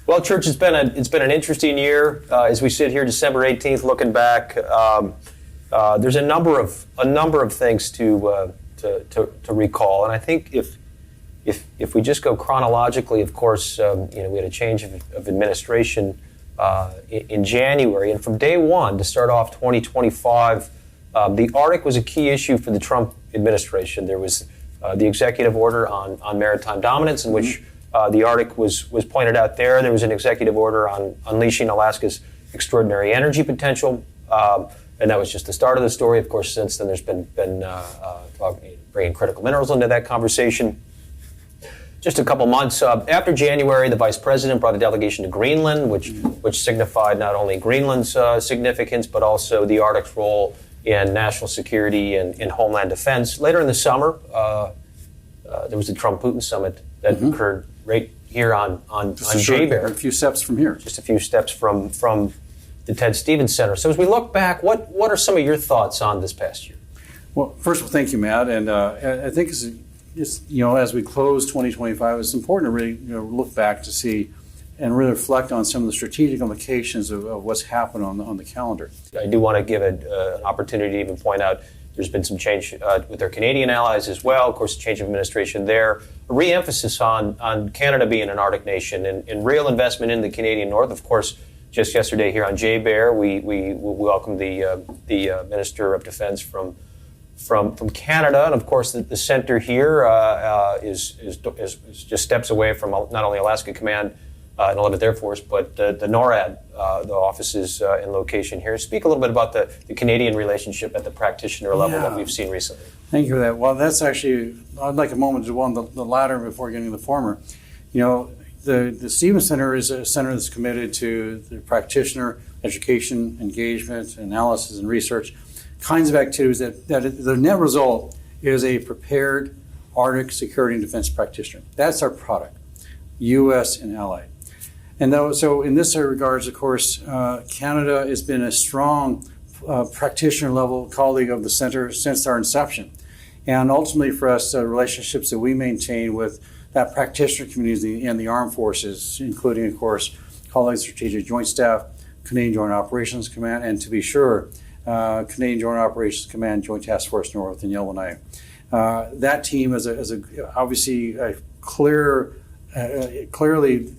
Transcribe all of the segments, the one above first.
Well, Church, it's been an interesting year as we sit here, December 18th, looking back. There's a number of things to recall, and I think if we just go chronologically, of course, we had a change of administration in January, and from day one to start off 2025, the Arctic was a key issue for the Trump administration. There was the executive order on maritime dominance, in which the Arctic was pointed out there. There was an executive order on unleashing Alaska's extraordinary energy potential, and that was just the start of the story. Of course, since then there's been bringing critical minerals into that conversation. Just a couple months after January, the vice president brought a delegation to Greenland, which signified not only Greenland's significance, but also the Arctic's role in national security and in homeland defense. Later in the summer, there was the Trump-Putin summit that occurred right here on Jay Bear. A few steps from here. Just a few steps from the Ted Stevens Center. So as we look back, what are some of your thoughts on this past year? Well, first of all, thank you, Matt. And I think it's as we close 2025, it's important to really look back to see and really reflect on some of the strategic implications of what's happened on the calendar. I do want to give an opportunity to even point out there's been some change with their Canadian allies as well. Of course, a change of administration there. A re-emphasis on Canada being an Arctic nation and real investment in the Canadian North. Of course, just yesterday here on Jay Bear, we welcomed the Minister of Defense from Canada, and of course the center here is just steps away from not only Alaska Command and 11th Air Force, but the NORAD, the offices and location here. Speak a little bit about the Canadian relationship at the practitioner level that we've seen recently. Thank you for that. Well, that's actually, I'd like a moment to go on the latter before getting to the former. The Stevens Center is a center that's committed to the practitioner, education, engagement, analysis, and research, kinds of activities that the net result is a prepared Arctic security and defense practitioner. That's our product, U.S. and allied. And so in this regards, of course, Canada has been a strong practitioner level colleague of the center since our inception. And ultimately for us, the relationships that we maintain with that practitioner community and the armed forces, including, of course, colleagues, Strategic Joint Staff, Canadian Joint Operations Command, and to be sure, Canadian Joint Operations Command, Joint Task Force North in Yellowknife. That team is obviously a clearly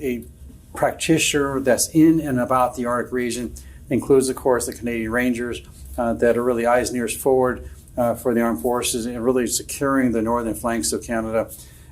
a practitioner that's in and about the Arctic region. Includes, of course, the Canadian Rangers that are really eyes and ears forward for the armed forces and really securing the northern flanks of Canada,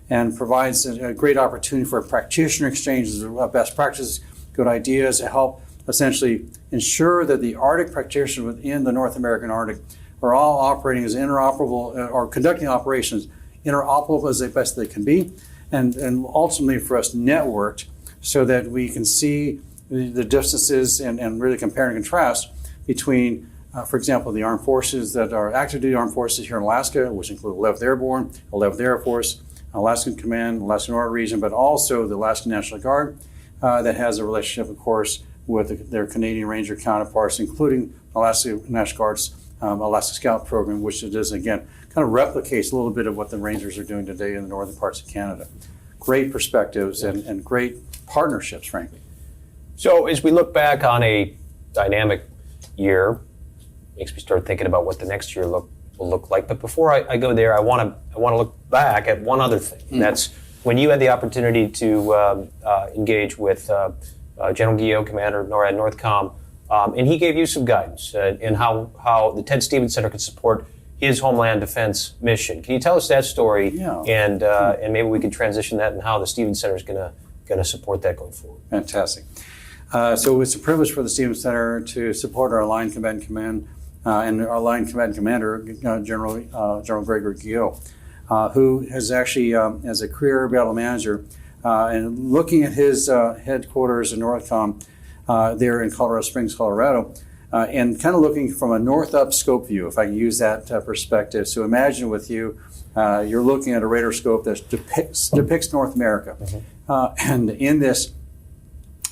and provides a great opportunity for practitioner exchanges of best practices, good ideas to help essentially ensure that the Arctic practitioners within the North American Arctic are all operating as interoperable or conducting operations interoperable as best they can be, and ultimately for us networked so that we can see the distances and really compare and contrast between, for example, the armed forces that are active duty armed forces here in Alaska, which include 11th Airborne, 11th Air Force, Alaskan Command, Alaskan Arctic Region, but also the Alaskan National Guard that has a relationship, of course, with their Canadian Ranger counterparts, including Alaska National Guard's Alaska Scout program, which it is, again, kind of replicates a little bit of what the Rangers are doing today in the northern parts of Canada. Great perspectives and great partnerships, frankly. So as we look back on a dynamic year, makes me start thinking about what the next year will look like. But before I go there, I want to look back at one other thing. Mm-hmm. That's when you had the opportunity to engage with General Guillot, Commander of NORAD Northcom, and he gave you some guidance in how the Ted Stevens Center could support his homeland defense mission. Can you tell us that story? Yeah. And maybe we can transition that and how the Stevens Center is going to support that going forward. Fantastic. So it's a privilege for the Stevens Center to support our Line Combatant Command and our Line Combatant Commander, General Gregory Guillot, who has actually, as a career battle manager, and looking at his headquarters in Northcom there in Colorado Springs, Colorado, and kind of looking from a north-up scope view, if I can use that perspective. So imagine with you, you're looking at a radar scope that depicts North America. Mm-hmm. And in this,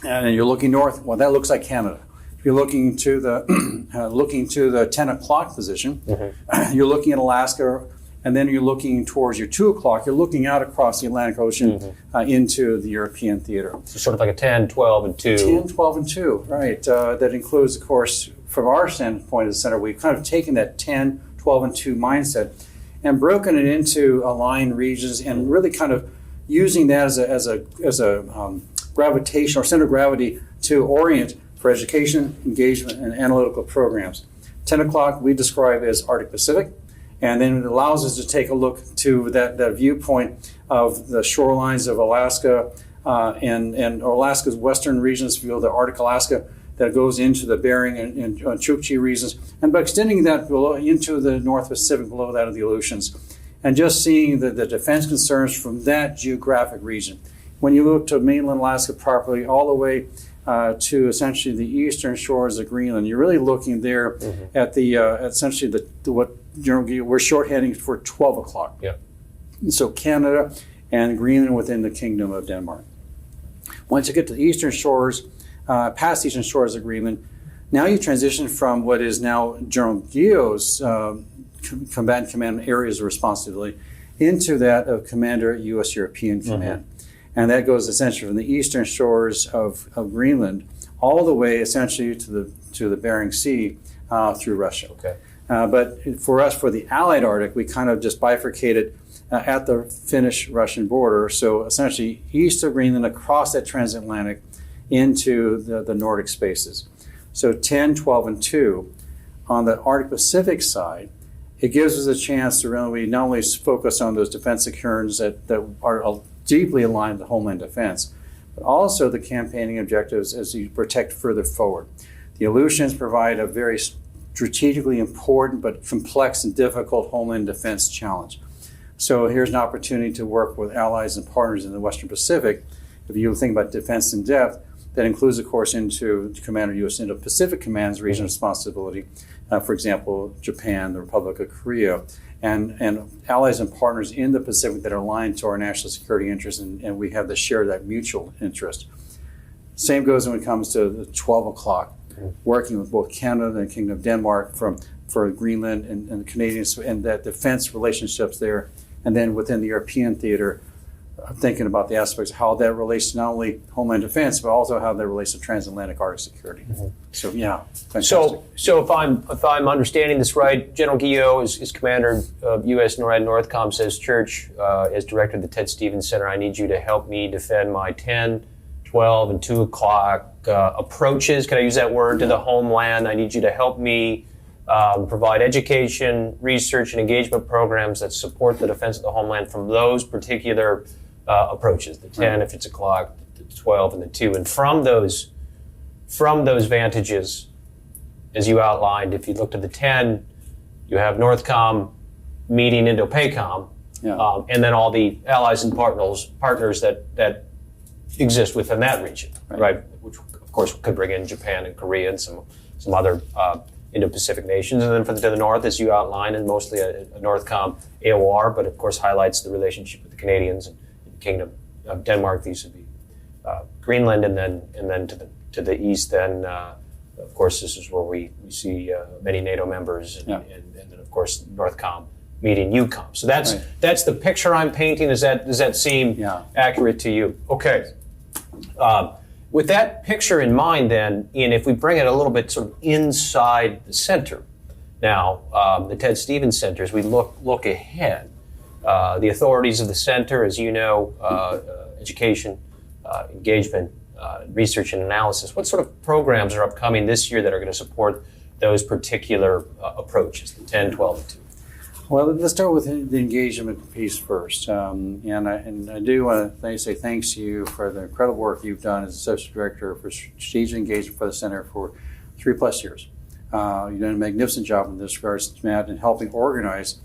and you're looking north, well, that looks like Canada. If you're looking to the 10 o'clock position, mm-hmm. You're looking at Alaska And then you're looking towards your 2 o'clock, you're looking out across the Atlantic Ocean into the European theater. So sort of like a 10, 12, and 2. 10, 12, and 2, right. That includes, of course, from our standpoint as the center, we've kind of taken that 10, 12, and 2 mindset and broken it into aligned regions and really kind of using that as a gravitation or center of gravity to orient for education, engagement, and analytical programs. 10 o'clock we describe as Arctic Pacific, and then it allows us to take a look to that viewpoint of the shorelines of Alaska and Alaska's western regions, the Arctic Alaska, that goes into the Bering and Chukchi regions, and by extending that below into the North Pacific below that of the Aleutians, and just seeing the defense concerns from that geographic region. When you look to mainland Alaska properly, all the way to essentially the eastern shores of Greenland, you're really looking there at the essentially what we're shorthanding for 12 o'clock. Yeah. So Canada and Greenland within the Kingdom of Denmark. Once you get to the eastern shores, past the eastern shores of Greenland, now you transition from what is now General Gio's combatant command areas of responsibility into that of Commander U.S. European Command. And that goes essentially from the eastern shores of Greenland all the way essentially to the Bering Sea through Russia. Okay. But for us, for the Allied Arctic, we kind of just bifurcated at the Finnish-Russian border. So essentially east of Greenland across that transatlantic into the Nordic spaces. So 10, 12, and 2. On the Arctic Pacific side, it gives us a chance to really not only focus on those defensive concerns that are deeply aligned with homeland defense, but also the campaigning objectives as you protect further forward. The Aleutians provide a very strategically important but complex and difficult homeland defense challenge. So here's an opportunity to work with allies and partners in the Western Pacific. If you think about defense in depth, that includes, of course, into Commander U.S. Indo-Pacific Command's region responsibility. For example, Japan, the Republic of Korea, and allies and partners in the Pacific that are aligned to our national security interests, and we have to share that mutual interest. Same goes when it comes to the 12 o'clock, working with both Canada and Kingdom of Denmark for Greenland and the Canadians and that defense relationships there, and then within the European theater, thinking about the aspects of how that relates to not only homeland defense, but also how that relates to transatlantic Arctic security. So yeah, fantastic. So if I'm understanding this right, General Gio is commander of U.S. NORAD Northcom, says Church, as director of the Ted Stevens Center, I need you to help me defend my 10, 12, and 2 o'clock approaches, can I use that word, to the homeland. I need you to help me provide education, research, and engagement programs that support the defense of the homeland from those particular approaches, the 10 if it's o'clock, the 12 and the 2. And from those vantages, as you outlined, if you look at the 10, you have Northcom meeting Indo-PACOM, and then all the allies and partners that exist within that region, right? Which of course could bring in Japan and Korea and some other Indo-Pacific nations. And then to the north, as you outlined, and mostly a Northcom AOR, but of course highlights the relationship with the Canadians and the Kingdom of Denmark vis-a-vis Greenland, and then to the east. Then of course this is where we see many NATO members, and then of course Northcom meeting EUCOM. So that's the picture I'm painting. Does that seem accurate to you? Okay. With that picture in mind, then, Ian, if we bring it a little bit sort of inside the center, now the Ted Stevens Center, as we look ahead, the authorities of the center, as you know, education, engagement, research and analysis, what sort of programs are upcoming this year that are going to support those particular approaches, the 10, 12, and 2? Well, let's start with the engagement piece first. And I do want to say thanks to you for the incredible work you've done as Associate Director for Strategic Engagement for the Center for 3+ years. You've done a magnificent job in this regards, Matt, in helping organize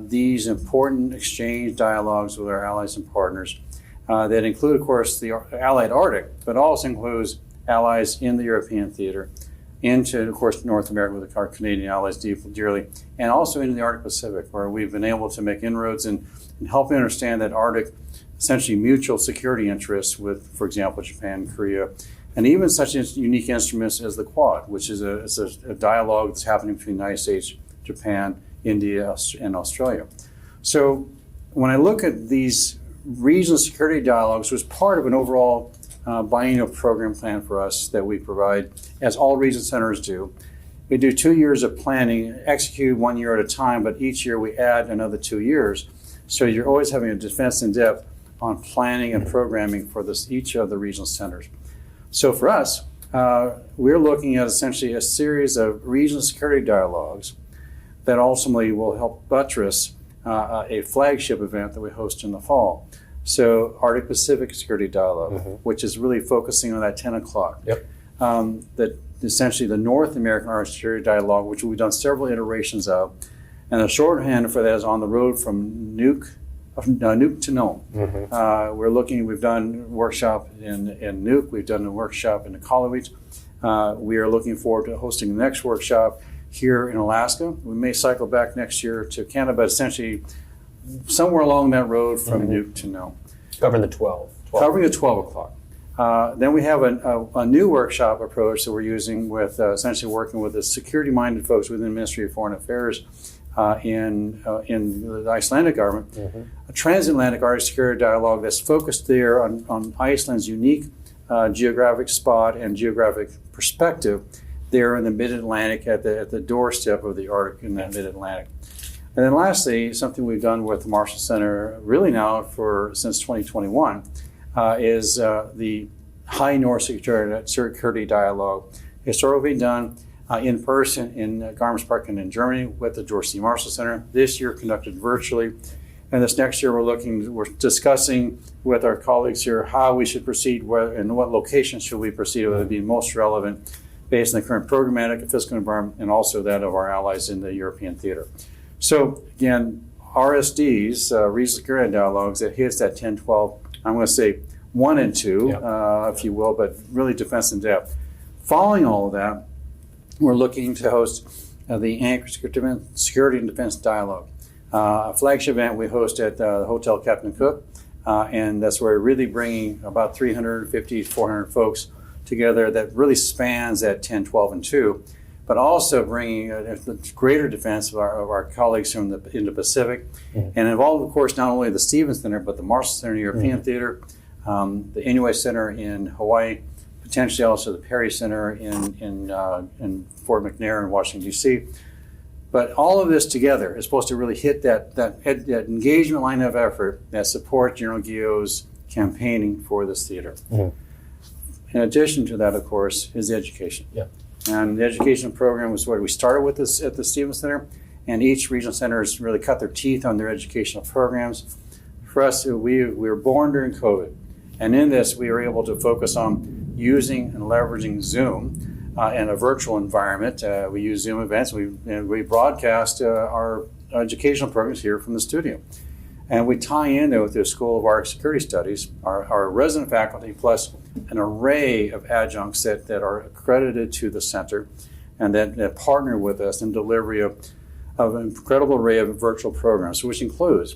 these important exchange dialogues with our allies and partners that include, of course, the Allied Arctic, but also includes allies in the European theater, into, of course, North America with our Canadian allies dearly, and also into the Arctic Pacific, where we've been able to make inroads in helping understand that Arctic, essentially mutual security interests with, for example, Japan, Korea, and even such unique instruments as the Quad, which is a dialogue that's happening between the United States, Japan, India, and Australia. So when I look at these regional security dialogues, it was part of an overall biennial program plan for us that we provide, as all region centers do. We do 2 years of planning, execute 1 year at a time, but each year we add another 2 years. So you're always having a defense in depth on planning and programming for each of the regional centers. So for us, we're looking at essentially a series of regional security dialogues that ultimately will help buttress a flagship event that we host in the fall. So Arctic Pacific Security Dialogue, which is really focusing on that 10 o'clock. Yep. That essentially the North American Arctic Security Dialogue, which we've done several iterations of. And the shorthand for that is On the Road from Nuke to Nome. We've done workshop in Nuke, we've done a workshop in Iqaluit. We are looking forward to hosting the next workshop here in Alaska. We may cycle back next year to Canada, but essentially somewhere along that road from Nuke to Nome. Covering the 12. Covering the 12 o'clock. Then we have a new workshop approach that we're using with essentially working with the security-minded folks within the Ministry of Foreign Affairs in the Icelandic government. A transatlantic Arctic security dialogue that's focused there on Iceland's unique geographic spot and geographic perspective there in the mid-Atlantic at the doorstep of the Arctic in that mid-Atlantic. And then lastly, something we've done with the Marshall Center really now since 2021 is the High North Security Dialogue, historically done in person in Garmisch-Partenkirchen in Germany with the George C. Marshall Center. This year conducted virtually. And this next year we're discussing with our colleagues here how we should proceed and what locations should we proceed with would be most relevant based on the current programmatic and fiscal environment and also that of our allies in the European theater. So again, RSDs, Regional Security Dialogues, that hits that 10, 12, I'm going to say 1 and 2, if you will, but really defense in depth. Following all of that, we're looking to host the Anchorage Security and Defense Dialogue, a flagship event we host at the Hotel Captain Cook, and that's where we're really bringing about 350 to 400 folks together that really spans that 10, 12, and 2, but also bringing a greater defense of our colleagues from in the Pacific, and involved, of course, not only the Stevens Center, but the Marshall Center European Theater, the Inouye Center in Hawaii, potentially also the Perry Center in Fort McNair in Washington, D.C. But all of this together is supposed to really hit that engagement line of effort that supports General Guillot's campaigning for this theater. In addition to that, of course, is the education. And the education program was what we started with this at the Stevens Center, and each regional center has really cut their teeth on their educational programs. For us, we were born during COVID, and in this, we were able to focus on using and leveraging Zoom in a virtual environment. We use Zoom events, and we broadcast our educational programs here from the studio. And we tie in there with the School of Arctic Security Studies, our resident faculty, plus an array of adjuncts that are accredited to the center and that partner with us in delivery of an incredible array of virtual programs, which includes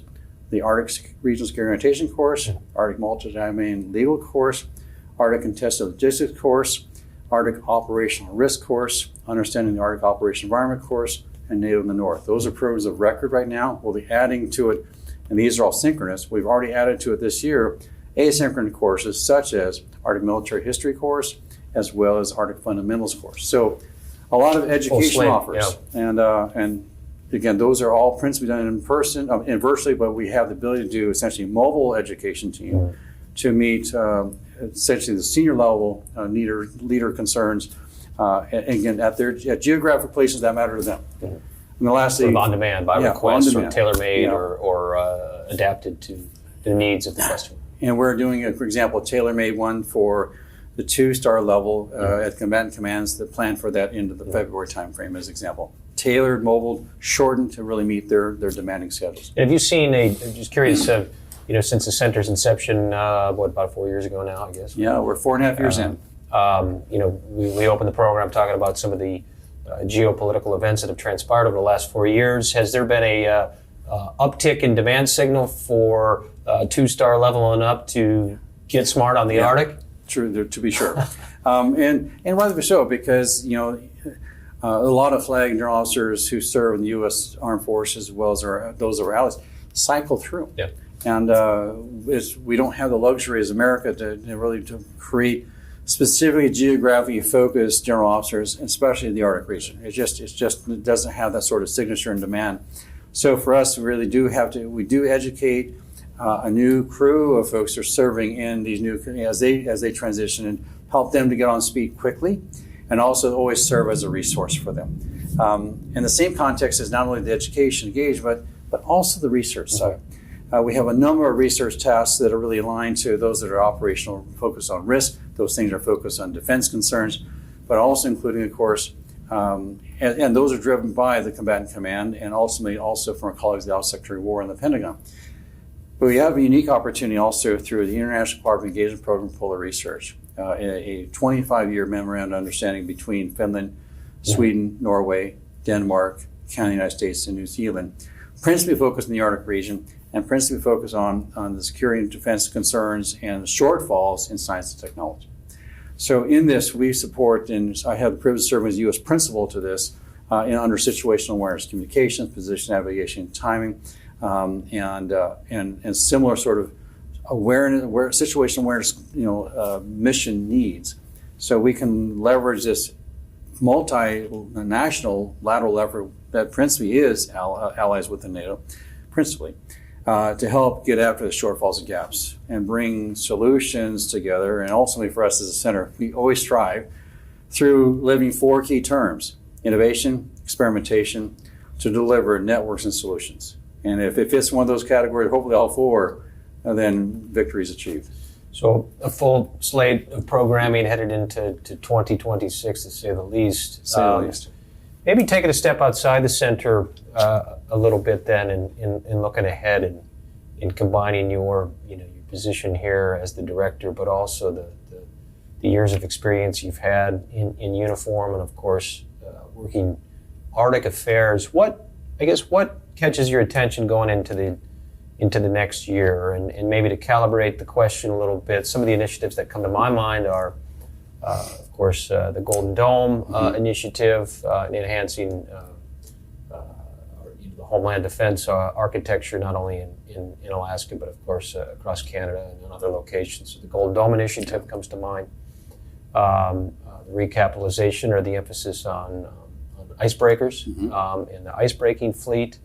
the Arctic Regional Security Orientation course, Arctic Multi-Domain Legal course, Arctic Contested Logistics course, Arctic Operational Risk course, Understanding the Arctic Operational Environment course, and NATO in the North. Those are programs of record right now. We'll be adding to it, and these are all synchronous. We've already added to it this year asynchronous courses such as Arctic Military History course, as well as Arctic Fundamentals course. So a lot of education offers. And again, those are all principally done in person and virtually, but we have the ability to do essentially mobile education team to meet essentially the senior level leader concerns, again, at geographic places that matter to them. And the lastly, on demand, by request, or tailor-made, or adapted to the needs of the customer. And we're doing, for example, a tailor-made one for the 2-star level at combatant commands that plan for that into the February timeframe as example. Tailored, mobile, shortened to really meet their demanding schedules. And have you seen just curious, since the center's inception, about 4 years ago now, I guess? Yeah, we're 4.5 years in. We opened the program talking about some of the geopolitical events that have transpired over the last 4 years. Has there been a uptick in demand signal for 2-star level and up to get smart on the Arctic? True, to be sure. And rightly so, because a lot of flag and general officers who serve in the U.S. Armed Forces, as well as those of our allies, cycle through. Yeah. And we don't have the luxury as America to really to create specifically geographically focused general officers, especially in the Arctic region. It doesn't have that sort of signature and demand. So for us, we do educate a new crew of folks who are serving in these new, as they transition, and help them to get on speed quickly, and also always serve as a resource for them. In the same context as not only the education engagement, but also the research side. We have a number of research tasks that are really aligned to those that are operational, focused on risk. Those things are focused on defense concerns, but also including, of course, and those are driven by the combatant command and ultimately also from our colleagues at the Office of Secretary of War and the Pentagon. But we have a unique opportunity also through the International Cooperative Engagement Program Polar Research, a 25-year memorandum of understanding between Finland, Sweden, Norway, Denmark, Canada, United States, and New Zealand, principally focused in the Arctic region and principally focused on the security and defense concerns and shortfalls in science and technology. So in this, we support, and I have the privilege of serving as U.S. principal to this, under situational awareness, communications, position navigation, timing, and similar sort of situational awareness, mission needs. So we can leverage this multinational lateral effort that principally is allies within NATO, principally, to help get after the shortfalls and gaps and bring solutions together. And ultimately for us as a center, we always strive through living 4 key terms: innovation, experimentation, to deliver networks and solutions. And if it fits one of those categories, hopefully all 4, then victory is achieved. So a full slate of programming headed into 2026, to say the least. Maybe taking a step outside the center a little bit then, in looking ahead and in combining your position here as the director, but also the years of experience you've had in uniform, and of course working Arctic affairs. What catches your attention going into the next year, and maybe to calibrate the question a little bit? Some of the initiatives that come to my mind are, of course, the Golden Dome initiative, in enhancing the homeland defense architecture, not only in Alaska, but of course across Canada and in other locations. So the Golden Dome initiative comes to mind. The recapitalization, or the emphasis on icebreakers and the icebreaking fleet.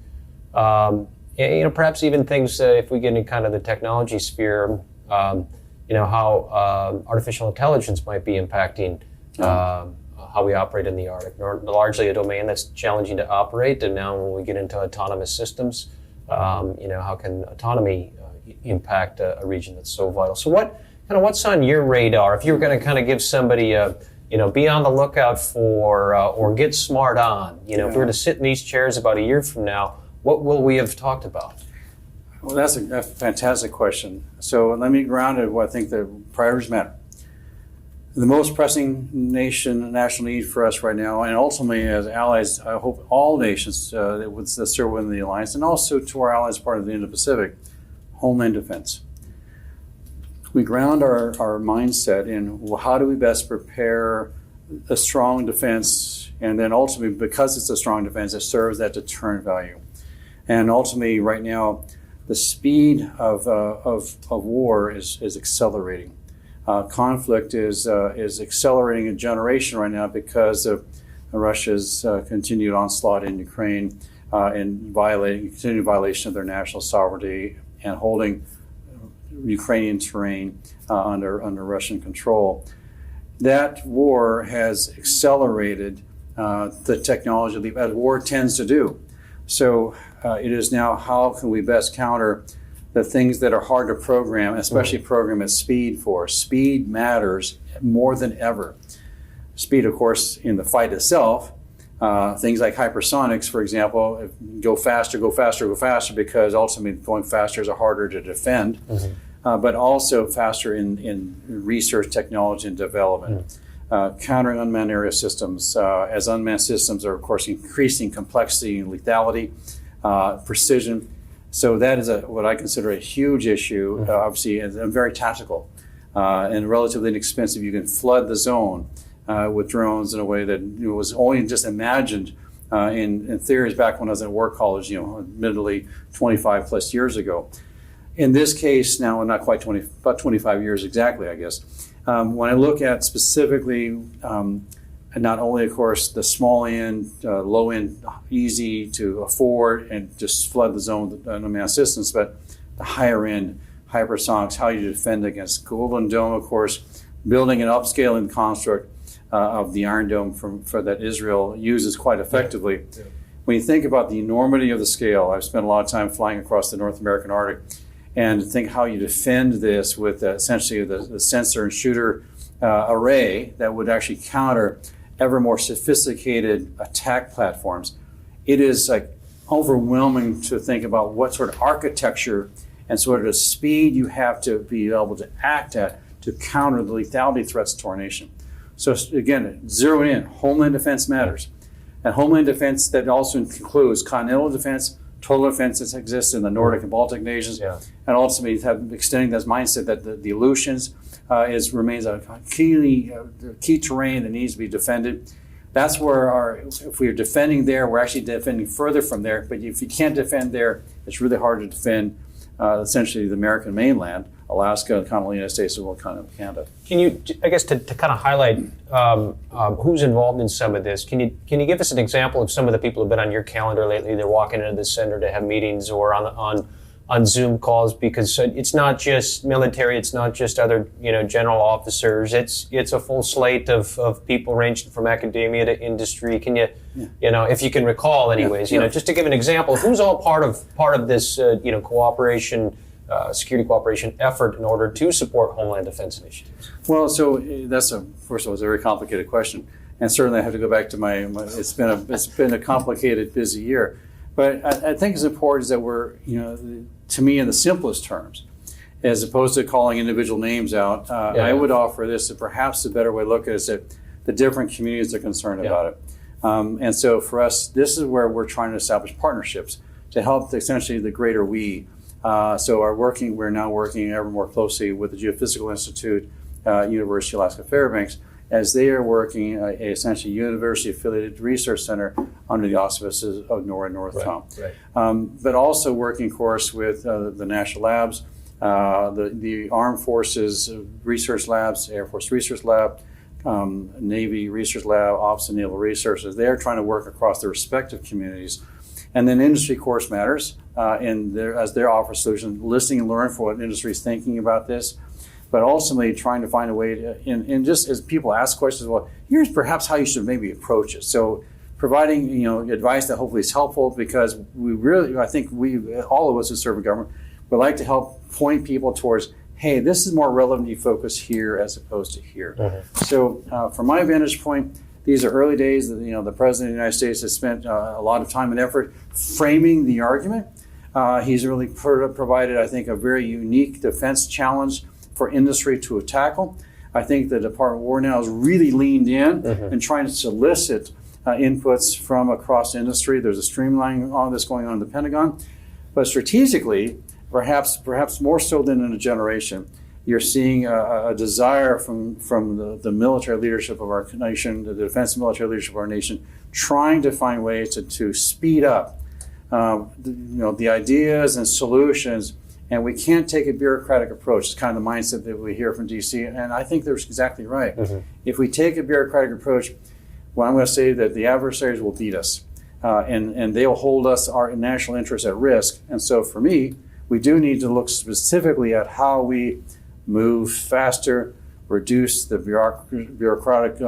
Perhaps even things, if we get into kind of the technology sphere, how artificial intelligence might be impacting how we operate in the Arctic. Largely a domain that's challenging to operate, and now when we get into autonomous systems, how can autonomy impact a region that's so vital? So what's on your radar if you were going to kind of give somebody be on the lookout for or get smart on? If we were to sit in these chairs about a year from now, what will we have talked about? Well, that's a fantastic question. So let me ground it where I think the priorities matter. The most pressing national need for us right now, and ultimately as allies, I hope all nations that serve within the alliance, and also to our allies part of the Indo-Pacific, homeland defense. We ground our mindset in how do we best prepare a strong defense, and then ultimately, because it's a strong defense, it serves that deterrent value. And ultimately, right now, the speed of war is accelerating. Conflict is accelerating a generation right now because of Russia's continued onslaught in Ukraine and continued violation of their national sovereignty and holding Ukrainian terrain under Russian control. That war has accelerated the technology leap, as war tends to do. So it is now, how can we best counter the things that are hard to program, especially program at speed for. Speed matters more than ever. Speed, of course, in the fight itself, things like hypersonics, for example, go faster, because ultimately going faster is harder to defend, but also faster in research, technology, and development. Countering unmanned area systems, as unmanned systems are, of course, increasing complexity and lethality, precision. So that is what I consider a huge issue, obviously, and very tactical and relatively inexpensive. You can flood the zone with drones in a way that was only just imagined in theories back when I was at War College, admittedly 25 plus years ago. In this case, now not quite 20, about 25 years exactly, I guess. When I look at specifically, not only, of course, the small end, low end, easy to afford and just flood the zone with unmanned assistance, but the higher end, hypersonics, how you defend against Golden Dome, of course, building an upscaling construct of the Iron Dome for that Israel uses quite effectively. Yeah. When you think about the enormity of the scale, I've spent a lot of time flying across the North American Arctic, and think how you defend this with essentially the sensor and shooter array that would actually counter ever more sophisticated attack platforms. It is like overwhelming to think about what sort of architecture and sort of the speed you have to be able to act at to counter the lethality threats to our nation. So again, zero in, homeland defense matters. And homeland defense that also includes continental defense, total defense that exists in the Nordic and Baltic nations, and ultimately extending this mindset that the Aleutians remains a key terrain that needs to be defended. That's where if we're defending there, we're actually defending further from there. But if you can't defend there, it's really hard to defend essentially the American mainland, Alaska, the continental United States, and continental Canada. Can you, I guess, to kind of highlight who's involved in some of this, can you give us an example of some of the people who've been on your calendar lately? They're walking into the center to have meetings or on Zoom calls, because it's not just military, it's not just other general officers. It's a full slate of people ranging from academia to industry. Can you, if you can recall, anyways, just to give an example, who's all part of this cooperation. Security cooperation effort in order to support homeland defense initiatives? Well, so that's first of all, it's a very complicated question, and certainly I have to go back to my it's been a complicated, busy year, but I think it's important that we're to me in the simplest terms, as opposed to calling individual names out. I would offer this that perhaps the better way to look at it is that the different communities are concerned about it, and so for us, this is where we're trying to establish partnerships to help essentially the greater we. So we're now working ever more closely with the Geophysical Institute, University of Alaska Fairbanks, as they are working essentially university-affiliated research center under the auspices of NORAD and Northcom. Right. But also working, of course, with the national labs, the Armed Forces Research Labs, Air Force Research Lab, Navy Research Lab, Office of Naval Resources. They're trying to work across their respective communities. And then industry, of course, matters, as they offer solutions, listening and learn for what industry is thinking about this, but ultimately trying to find a way to, and just as people ask questions, well, here's perhaps how you should maybe approach it. So providing, advice that hopefully is helpful, because I think all of us who serve in government would like to help point people towards, hey, this is more relevant, you focus here as opposed to here. Mm-hmm. So from my vantage point, these are early days that the President of the United States has spent a lot of time and effort framing the argument. He's really provided, I think, a very unique defense challenge for industry to tackle. I think the Department of War now has really leaned in and trying to solicit inputs from across industry. There's a streamlining on this going on in the Pentagon, but strategically, perhaps more so than in a generation, you're seeing a desire from the military leadership of our nation, the defense military leadership of our nation, trying to find ways to speed up the ideas and solutions. And we can't take a bureaucratic approach. It's kind of the mindset that we hear from DC, and I think they're exactly right. Mm-hmm. If we take a bureaucratic approach, well, I'm going to say that the adversaries will beat us, and they will hold our national interests at risk. And so for me, we do need to look specifically at how we move faster, reduce the bureaucratic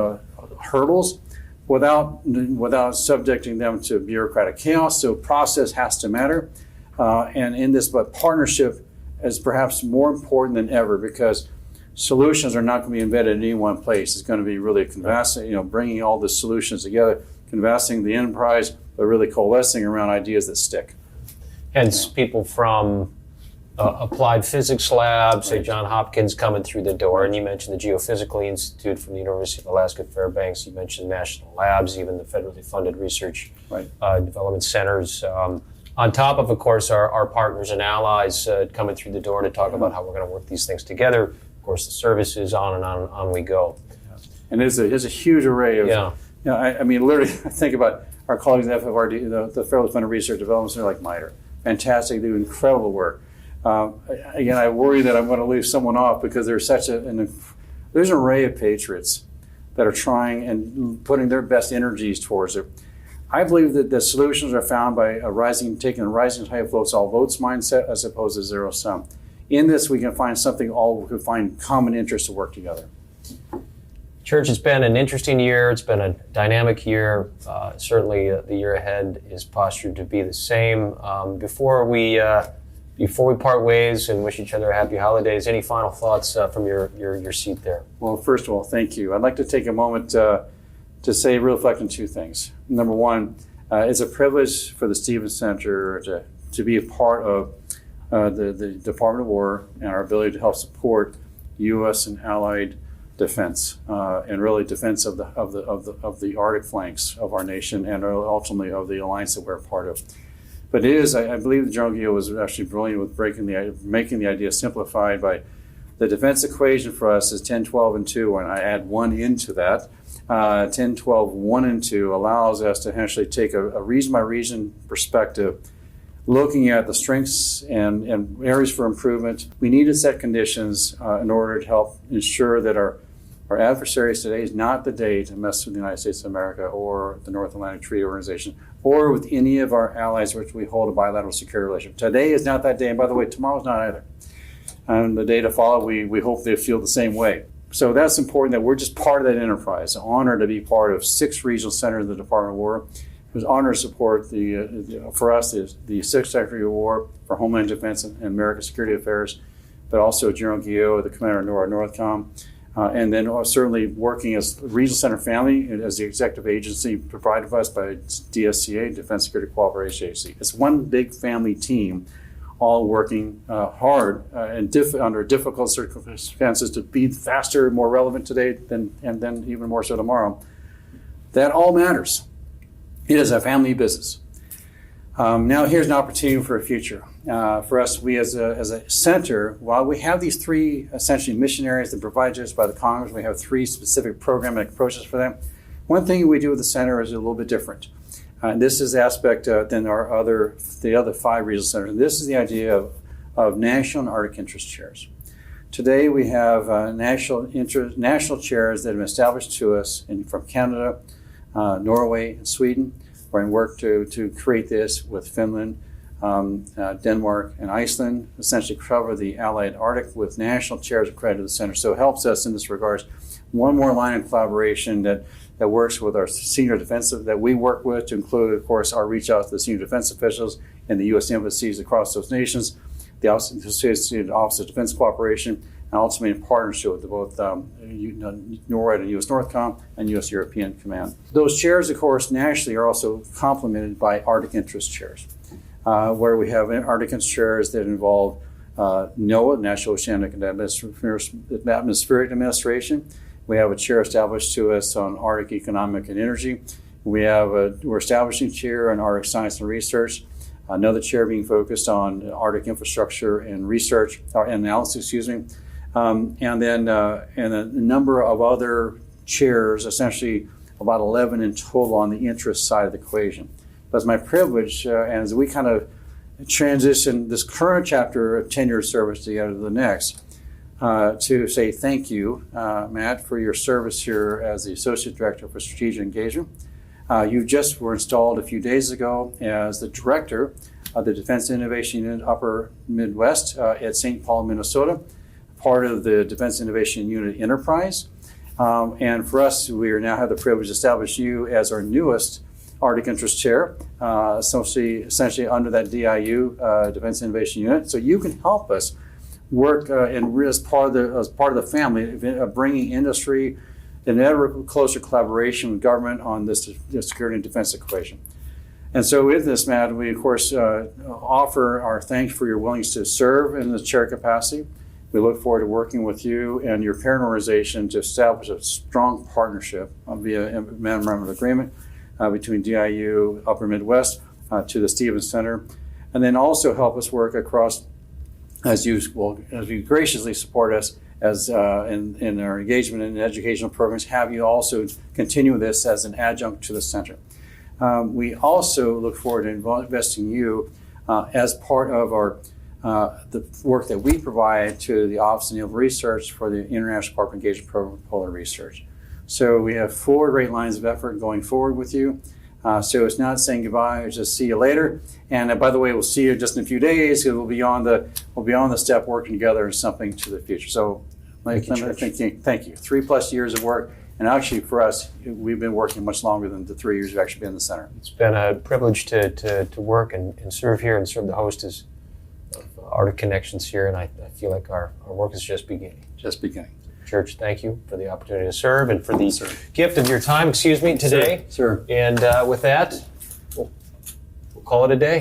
hurdles without subjecting them to bureaucratic chaos. So process has to matter. And in this, but partnership is perhaps more important than ever, because solutions are not going to be embedded in any one place. It's going to be really conversing, bringing all the solutions together, conversing the enterprise, but really coalescing around ideas that stick. Hence, people from applied physics labs, say John Hopkins coming through the door, and you mentioned the Geophysical Institute from the University of Alaska Fairbanks, you mentioned national labs, even the federally funded research development centers. On top of course, our partners and allies coming through the door to talk about how we're going to work these things together. Of course, the services, on and on we go. And there's a huge array of, I mean, literally, think about our colleagues at FFRD, the Federal Funded Research Development Center, like MITRE. Fantastic, do incredible work. Again, I worry that I'm going to leave someone off because there's such there's an array of patriots that are trying and putting their best energies towards it. I believe that the solutions are found by taking a rising tide floats all votes mindset as opposed to zero sum. In this, we can find something we can find common interest to work together. Church, it's been an interesting year. It's been a dynamic year. Certainly, the year ahead is postured to be the same. Before we part ways and wish each other a happy holidays, any final thoughts from your seat there? Well, first of all, thank you. I'd like to take a moment to reflect on two things. Number one, it's a privilege for the Stevens Center to be a part of the Department of War and our ability to help support U.S. and allied defense and really defense of the Arctic flanks of our nation and ultimately of the alliance that we're a part of. But it is, I believe General Guillot was actually brilliant with making the idea simplified by the defense equation for us is 10, 12, and 2, and I add 1 into that. 10, 12, 1, and 2 allows us to actually take a region-by-region perspective, looking at the strengths and areas for improvement. We need to set conditions in order to help ensure that our adversaries today is not the day to mess with the United States of America or the North Atlantic Treaty Organization or with any of our allies which we hold a bilateral security relationship. Today is not that day, and by the way, tomorrow's not either. And the day to follow, we hope they feel the same way. So that's important that we're just part of that enterprise. An honor to be part of 6 regional centers of the Department of War. It was an honor to support for us, the 6th Secretary of War for Homeland Defense and American Security Affairs, but also General Guillot, the commander of NORAD-NORTHCOM, and then certainly working as the regional center family as the executive agency provided for us by DSCA, Defense Security Cooperation Agency. It's one big family team, all working hard and under difficult circumstances to be faster, more relevant today and then even more so tomorrow. That all matters. It is a family business. Now here's an opportunity for a future. For us, we as a center, while we have these 3 essentially mission areas that provided to us by the Congress, we have 3 specific programmatic approaches for them. One thing we do with the center is a little bit different. This is the aspect than the other 5 regional centers. And this is the idea of national and Arctic interest chairs. Today we have national chairs that have been established to us from Canada, Norway, and Sweden. We're going to work to create this with Finland, Denmark, and Iceland, essentially cover the allied Arctic with national chairs accredited to the center. So it helps us in this regards. One more line of collaboration that works with our senior defensive that we work with to include, of course, our reach out to the senior defense officials and the U.S. embassies across those nations, the Associated Office of Defense Cooperation, and ultimately in partnership with both NORAD and U.S. NORTHCOM and U.S. European Command. Those chairs, of course, nationally are also complemented by Arctic interest chairs, where we have Arctic interest chairs that involve NOAA, National Oceanic and Atmospheric Administration. We have a chair established to us on Arctic economic and energy. We're establishing a chair on Arctic science and research. Another chair being focused on Arctic infrastructure and research or analysis, and then a number of other chairs, essentially about 11 in total on the interest side of the equation. But it's my privilege, as we kind of transition this current chapter of tenured service together to the next, to say thank you, Matt, for your service here as the Associate Director for Strategic Engagement. You just were installed a few days ago as the Director of the Defense Innovation Unit Upper Midwest at St. Paul, Minnesota, part of the Defense Innovation Unit Enterprise. And for us, we now have the privilege to establish you as our newest Arctic Interest Chair, essentially under that DIU, Defense Innovation Unit. So you can help us work as part of the family of bringing industry and ever closer collaboration with government on this security and defense equation. And so with this, Matt, we of course offer our thanks for your willingness to serve in the chair capacity. We look forward to working with you and your parent organization to establish a strong partnership via a memorandum of agreement between DIU, Upper Midwest, to the Stevens Center, and then also help us work across, as you graciously support us as in our engagement in educational programs, have you also continue this as an adjunct to the center. We also look forward to investing you as part of our the work that we provide to the Office of Naval Research for the International Corporate Engagement Program for Polar Research. So we have 4 great lines of effort going forward with you. So it's not saying goodbye, it's just see you later. And by the way, we'll see you just in a few days because we'll be on the step working together in something to the future. So thank you. 3+ years of work. And actually for us, we've been working much longer than the 3 years we've actually been in the center. It's been a privilege to work and serve here and serve the host of Arctic Connections here. And I feel like our work is just beginning. Just beginning. Church, thank you for the opportunity to serve and for the gift of your time, today. Sir. And with that, we'll call it a day.